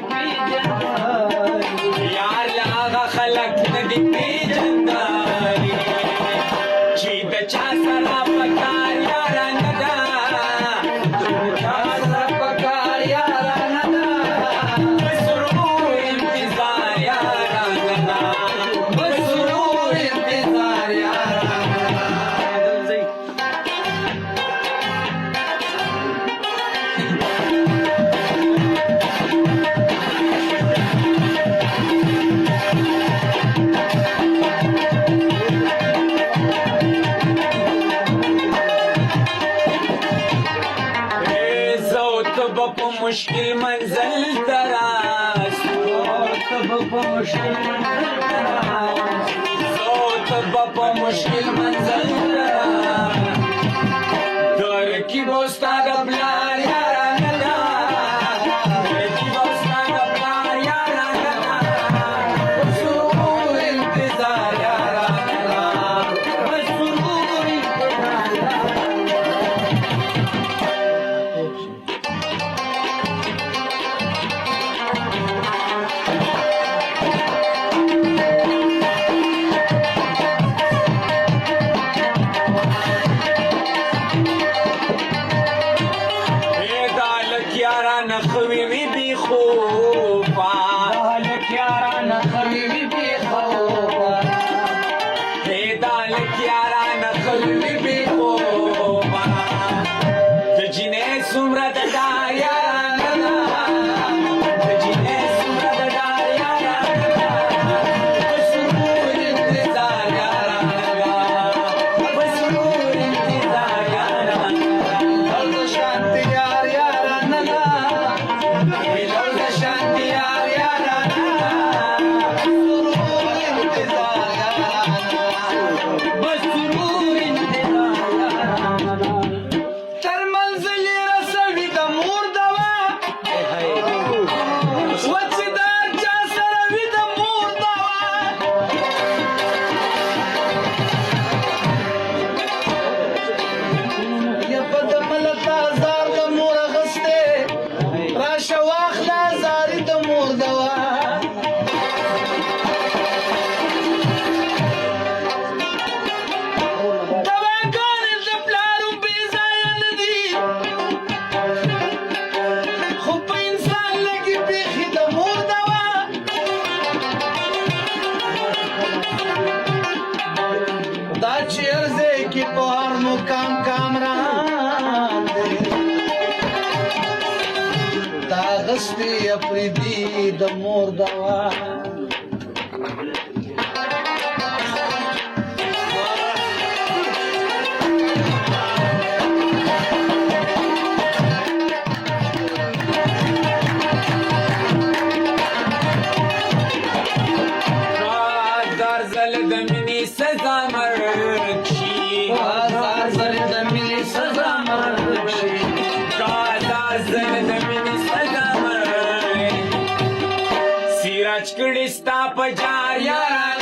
پیژنداري یار له هغه خلک نه دي پیژنداري چې د چا سره په کار یاره نه ده د چا سره په کار یاره نه ده په سرور انتظار یاره نه ده په سرور انتظار یاره نه ده په مشکل منزل تراس په مشکل منزل تراس په مشکل منزل تراس ترکیب استاد بلار یارا ندا ترکیب استاد بلار یارا ندا سرور انتظار یارا ندا سرور انتظار یارا نخوی وی بی خوبا دالک یارا نخوی وی بی خوبا دالک یارا نخوی وی بی خوبا تجینے سمرد دار یارا ندا تجینے سمرد دار یارا ندا بسرور انتظار یارا ندا بسرور انتظار یارا ندا لوز شانتی یار یارا ندا لوز شانتی یار یارا ندا بسرور انتظار یارا ندا بسرور انتظار یارا ندا تر منزل رسوی د مور دوا وچدار چا سره وی د مور دوا یا په د ملتا زار د مور غسته راشه واخله زاری د مور دوا دواګانې د پلارو بې ځایه نه دي خو په انسان لګي بیخي د مور دوا دا چې ارزه کې په هر مقام کامران دی دا غستی افریدي د مور دوا هزار ځل د مینې سزا مرګ شي هزار ځل د مینې سزا مرګ شي هزار ځل د مینې سزا مرګ سیراج کړي ستا په جار یارا